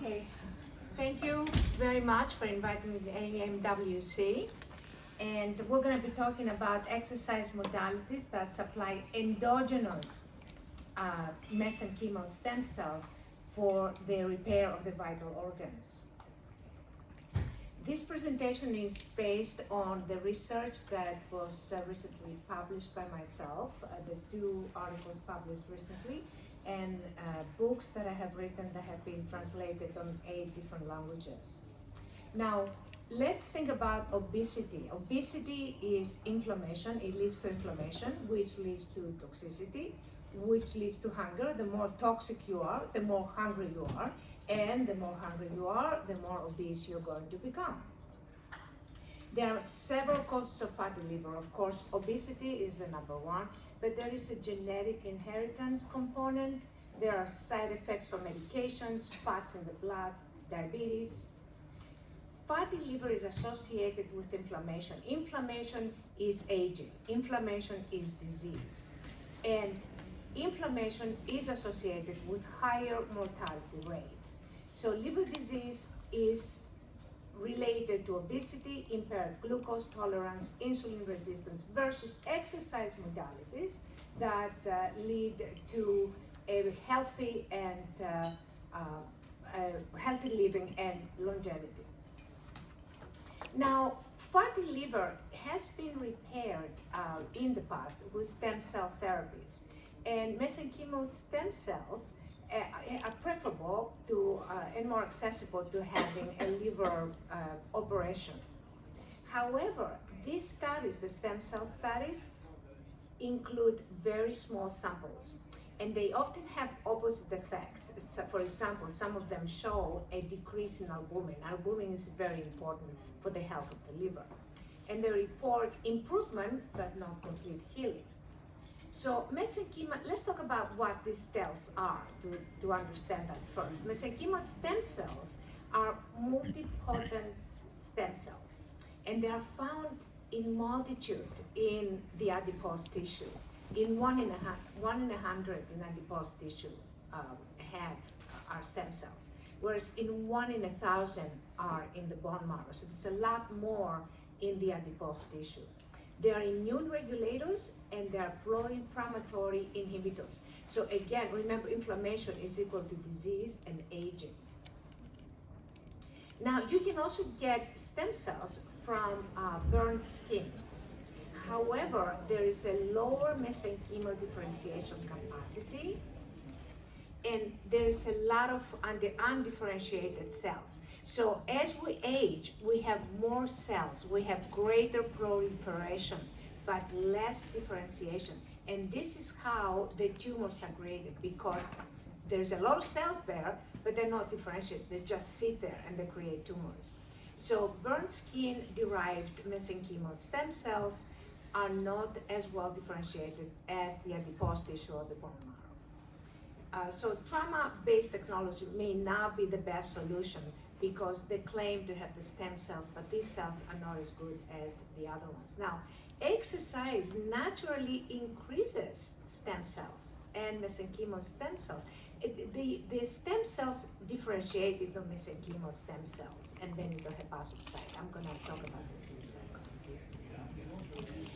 Okay, thank you very much for inviting me to AMWC. And we're going to be talking about exercise modalities that supply endogenous mesenchymal stem cells for the repair of the vital organs. This presentation is based on the research that was recently published by myself, the 2 articles published recently, and books that I have written that have been translated on 8 different languages. Now, let's think about obesity. Obesity is inflammation. It leads to inflammation, which leads to toxicity, which leads to hunger. The more toxic you are, the more hungry you are. And the more hungry you are, the more obese you're going to become. There are several causes of fatty liver. Of course, obesity is the number 1, but there is a genetic inheritance component. There are side effects from medications, fats in the blood, diabetes. Fatty liver is associated with inflammation. Inflammation is aging. Inflammation is disease. And inflammation is associated with higher mortality rates. So liver disease is related to obesity, impaired glucose tolerance, insulin resistance versus exercise modalities that lead to a healthy and healthy living and longevity. Now, fatty liver has been repaired in the past with stem cell therapies. And mesenchymal stem cells are preferable to and more accessible to having a liver operation. However, these studies, the stem cell studies, include very small samples, and they often have opposite effects. So, for example, some of them show a decrease in albumin. Albumin is very important for the health of the liver. And they report improvement, but not complete healing. So mesenchymal, let's talk about what these cells are to understand that first. Mesenchymal stem cells are multipotent stem cells, and they are found in multitude in the adipose tissue. In 1 in 100 in adipose tissue are stem cells, whereas in 1 in 1,000 are in the bone marrow. So there's a lot more in the adipose tissue. They are immune regulators and they are pro-inflammatory inhibitors. So again, remember, inflammation is equal to disease and aging. Now, you can also get stem cells from burnt skin. However, there is a lower mesenchymal differentiation capacity, and there's a lot of undifferentiated cells. So as we age, we have more cells, we have greater proliferation, but less differentiation. And this is how the tumors are created, because there's a lot of cells there, but they're not differentiated. They just sit there and they create tumors. So burnt skin derived mesenchymal stem cells are not as well differentiated as the adipose tissue or the bone marrow. So trauma-based technology may not be the best solution because they claim to have the stem cells, but these cells are not as good as the other ones. Now, exercise naturally increases stem cells and mesenchymal stem cells. The stem cells differentiate into mesenchymal stem cells and then into hepatocyte. I'm going to talk about this in a second.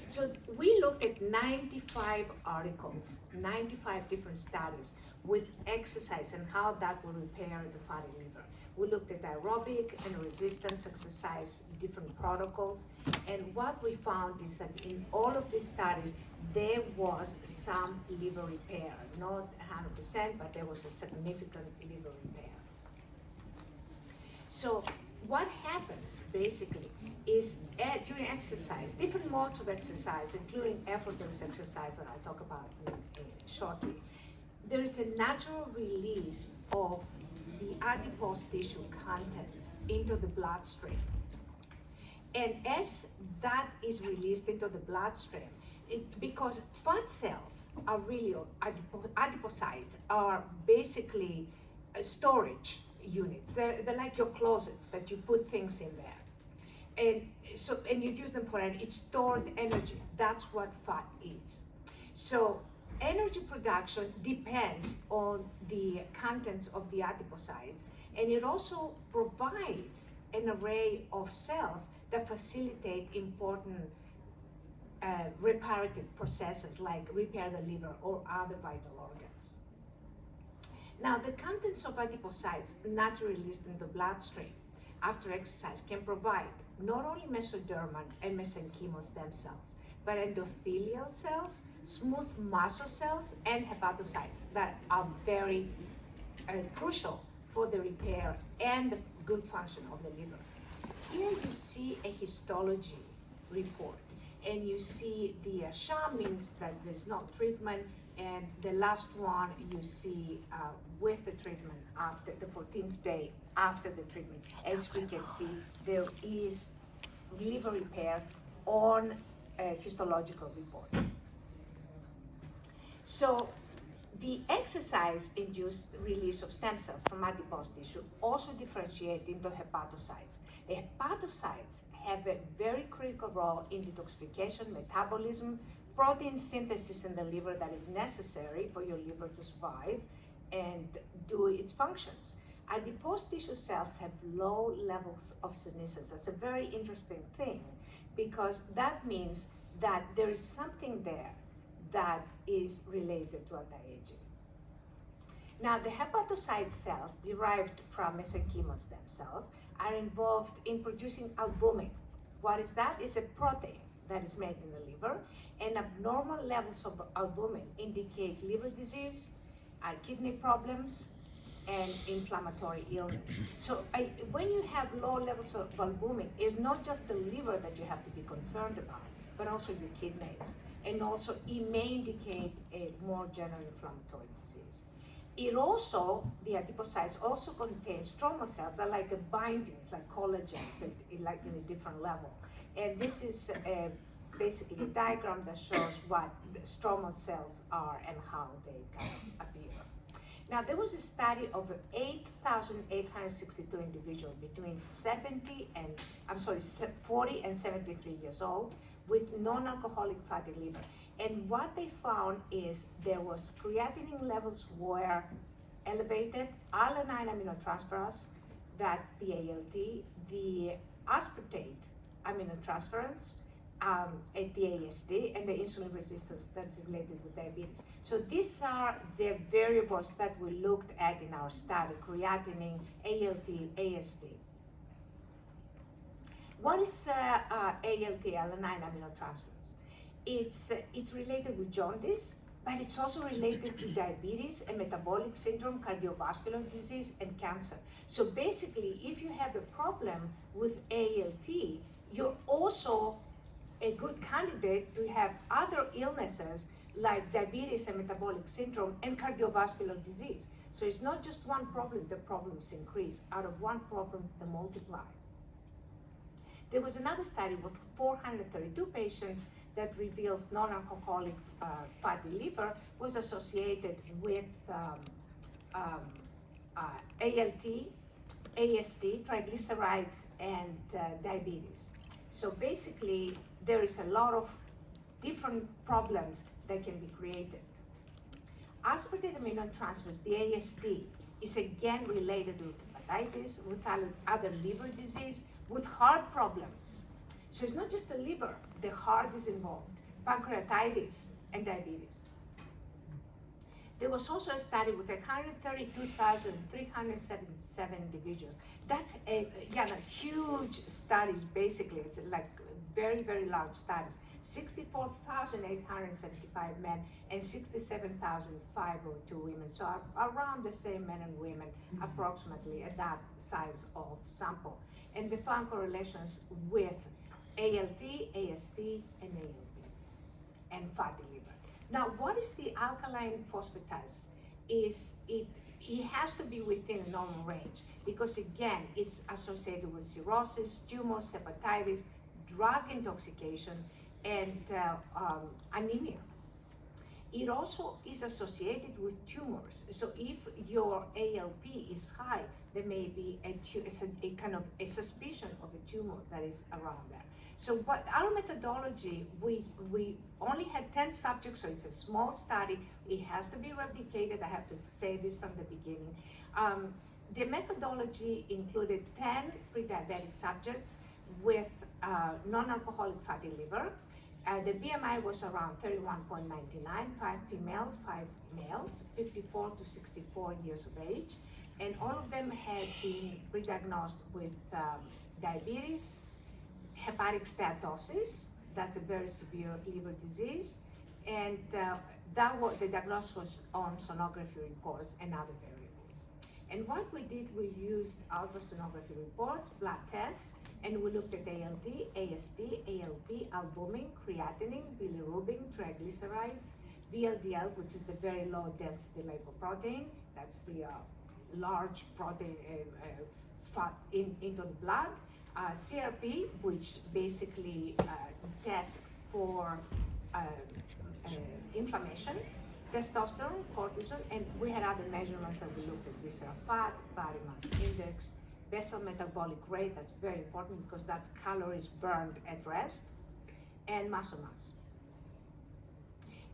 So we looked at 95 articles, 95 different studies with exercise and how that will repair the fatty liver. We looked at aerobic and resistance exercise, different protocols, and what we found is that in all of these studies, there was some liver repair, not 100%, but there was a significant liver repair. So what happens basically is during exercise, different modes of exercise, including effortless exercise that I'll talk about shortly, there is a natural release of the adipose tissue contents into the bloodstream. And as that is released into the bloodstream, because fat cells are really, adipocytes are basically storage units. They're like your closets that you put things in there. And you use them for it. It's stored energy. That's what fat is. So energy production depends on the contents of the adipocytes, and it also provides an array of cells that facilitate important reparative processes like repair the liver or other vital organs. Now, the contents of adipocytes naturally released in the bloodstream after exercise can provide not only mesodermal and mesenchymal stem cells, but endothelial cells, smooth muscle cells, and hepatocytes that are very crucial for the repair and the good function of the liver. Here you see a histology report, and you see the sham means that there's no treatment, and the last one you see with the treatment after the 14th day after the treatment. As we can see, there is liver repair on histological reports. So the exercise-induced release of stem cells from adipose tissue also differentiate into hepatocytes. The hepatocytes have a very critical role in detoxification, metabolism, protein synthesis in the liver that is necessary for your liver to survive and do its functions. Adipose tissue cells have low levels of senescence. That's a very interesting thing, because that means that there is something there that is related to anti-aging. Now, the hepatocyte cells derived from mesenchymal stem cells are involved in producing albumin. What is that? It's a protein that is made in the liver, and abnormal levels of albumin indicate liver disease, kidney problems, and inflammatory illness. So when you have low levels of albumin, it's not just the liver that you have to be concerned about, but also your kidneys. And also it may indicate a more general inflammatory disease. It also, the adipocytes also contain stromal cells that are like bindings, like collagen, but like in a different level. And this is basically a diagram that shows what the stromal cells are and how they kind of appear. Now, there was a study of 8,862 individuals between 40 and 73 years old with non-alcoholic fatty liver. And what they found is there was creatinine levels were elevated, alanine aminotransferase, that the ALT, the aspartate aminotransferase, at the ASD, and the insulin resistance that is related with diabetes. So these are the variables that we looked at in our study: creatinine, ALT, ASD. What is ALT, alanine aminotransferase? It's related with jaundice, but it's also related to diabetes and metabolic syndrome, cardiovascular disease, and cancer. So basically, if you have a problem with ALT, you're also a good candidate to have other illnesses like diabetes and metabolic syndrome and cardiovascular disease. So it's not just one problem, the problems increase. Out of one problem, they multiply. There was another study with 432 patients that reveals non-alcoholic fatty liver was associated with ALT, AST, triglycerides, and diabetes. So basically, there is a lot of different problems that can be created. Aspartate aminotransferase, the AST, is again related with hepatitis, with other liver disease, with heart problems. So it's not just the liver, the heart is involved, pancreatitis, and diabetes. There was also a study with 132,377 individuals. That's a huge studies, basically. It's like very, very large studies. 64,875 men and 67,502 women. So around the same men and women, approximately at that size of sample. And they found correlations with ALT, AST, and ALT, and fatty liver. Now, what is the alkaline phosphatase? It has to be within a normal range, because again, it's associated with cirrhosis, tumors, hepatitis, drug intoxication, and anemia. It also is associated with tumors. So if your ALP is high, there may be a kind of a suspicion of a tumor that is around there. So what our methodology, we only had 10 subjects, so it's a small study. It has to be replicated. I have to say this from the beginning. The methodology included 10 pre-diabetic subjects with non-alcoholic fatty liver. The BMI was around 31.99, 5 females, 5 males, 54 to 64 years of age. And all of them had been pre-diagnosed with diabetes, hepatic steatosis, that's a very severe liver disease, and the diagnosis was on sonography reports and other variables. And what we did, we used ultrasonography reports, blood tests, and we looked at ALT, AST, ALP, albumin, creatinine, bilirubin, triglycerides, VLDL, which is the very low density lipoprotein, that's the large protein fat into the blood, CRP, which basically tests for inflammation, testosterone, cortisol, and we had other measurements that we looked at, visceral fat, body mass index, basal metabolic rate, that's very important because that's calories burned at rest, and muscle mass.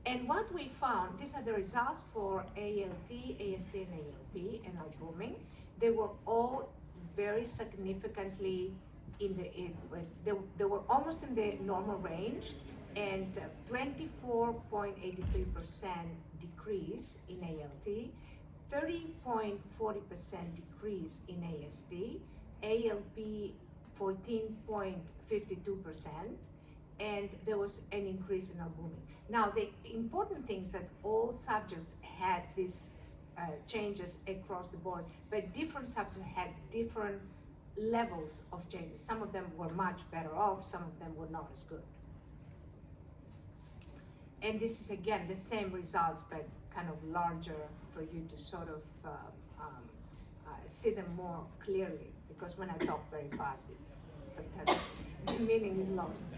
And what we found, these are the results for ALT, AST, and ALP, and albumin. They were all very significantly they were almost in the normal range, and 24.83% decrease in ALT, 30.40% decrease in AST, ALP 14.52%, and there was an increase in albumin. Now, the important thing is that all subjects had these changes across the board, but different subjects had different levels of changes. Some of them were much better off, some of them were not as good. And this is again the same results, but kind of larger for you to sort of see them more clearly, because when I talk very fast, it's sometimes the meaning is lost.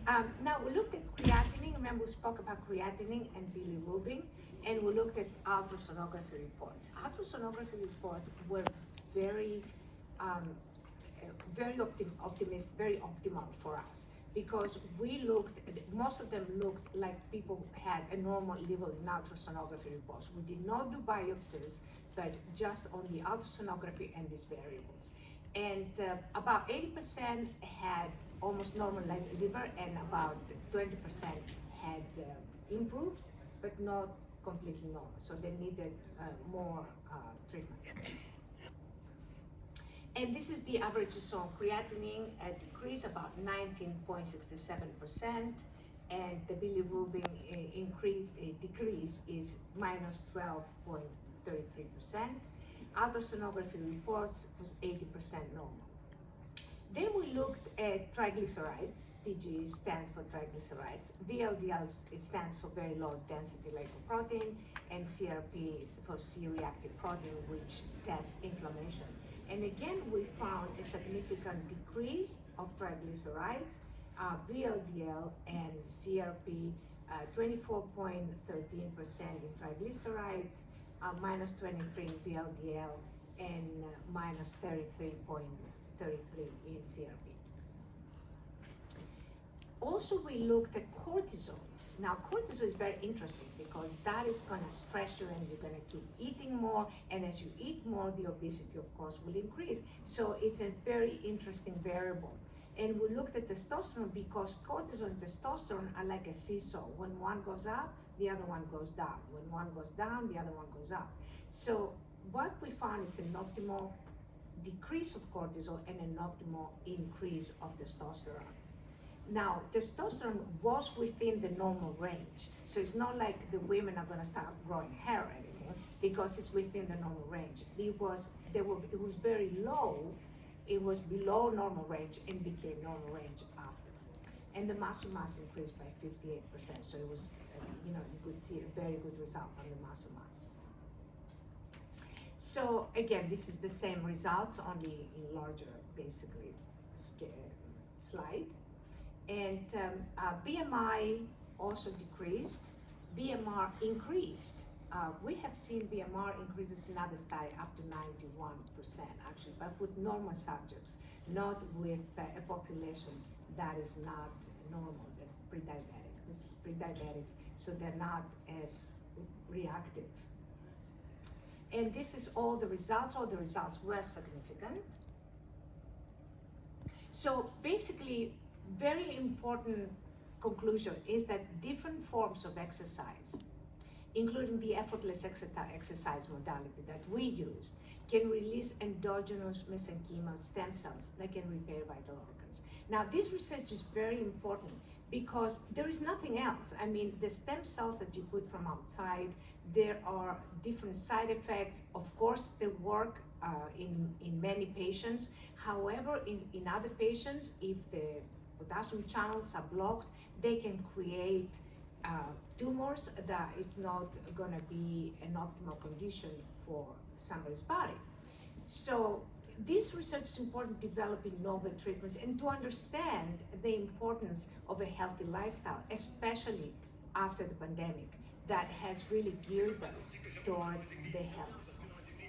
Now we looked at creatinine. Remember we spoke about creatinine and bilirubin, and we looked at ultrasonography reports. Ultrasonography reports were very optimal for us, because we looked, most of them looked like people had a normal level in ultrasonography reports. We did not do biopsies, but just on the ultrasonography and these variables. And about 80% had almost normal liver, and about 20% had improved, but not completely normal. So they needed more treatment. And this is the average. So creatinine decreased about 19.67%, and the bilirubin decrease is minus 12.33%. Ultrasonography reports was 80% normal. Then we looked at triglycerides. TG stands for triglycerides. VLDL stands for very low density lipoprotein, and CRP is for C-reactive protein, which tests inflammation. And again, we found a significant decrease of triglycerides, VLDL and CRP, 24.13% in triglycerides, minus 23 in VLDL, and minus 33.33 in CRP. Also, we looked at cortisol. Now, cortisol is very interesting because that is going to stress you, and you're going to keep eating more, and as you eat more, the obesity, of course, will increase. So it's a very interesting variable. And we looked at testosterone because cortisol and testosterone are like a seesaw. When one goes up, the other one goes down. When one goes down, the other one goes up. So what we found is an optimal decrease of cortisol and an optimal increase of testosterone. Now, testosterone was within the normal range. So it's not like the women are going to start growing hair or anything, because it's within the normal range. It was very low. It was below normal range and became normal range after. And the muscle mass increased by 58%. So it was, you could see a very good result on the muscle mass. So again, this is the same results, only in larger, basically, slide. And BMI also decreased. BMR increased. We have seen BMR increases in other studies up to 91%, actually, but with normal subjects, not with a population that is not normal. That's pre-diabetic. This is pre-diabetics, so they're not as reactive. And this is all the results. All the results were significant. So basically, very important conclusion is that different forms of exercise, including the effortless exercise modality that we use, can release endogenous mesenchymal stem cells that can repair vital organs. Now, this research is very important because there is nothing else. I mean, the stem cells that you put from outside, there are different side effects. Of course, they work in many patients. However, in other patients, if the potassium channels are blocked, they can create tumors that is not going to be an optimal condition for somebody's body. So this research is important, developing novel treatments and to understand the importance of a healthy lifestyle, especially after the pandemic, that has really geared us towards the health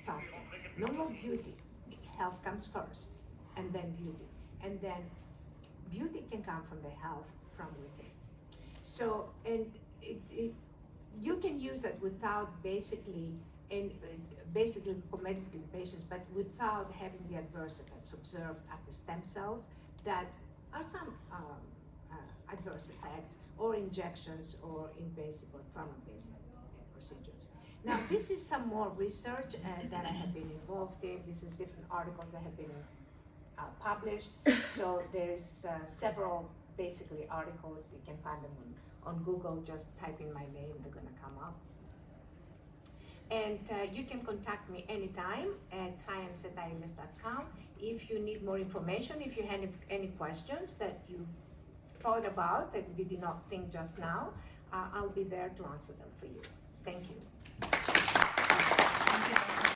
factor. No more beauty. Health comes first, and then beauty. And then beauty can come from the health from within. So, and you can use it without basically recommending to patients, but without having the adverse effects observed at the stem cells that are some adverse effects or injections or invasive or trauma-based procedures. Now, this is some more research that I have been involved in. This is different articles that have been published. So there's several basically articles. You can find them on Google. Just type in my name, they're gonna come up. And you can contact me anytime at science@IELLIOS.com if you need more information, if you have any questions that you thought about that you did not think just now, I'll be there to answer them for you. Thank you.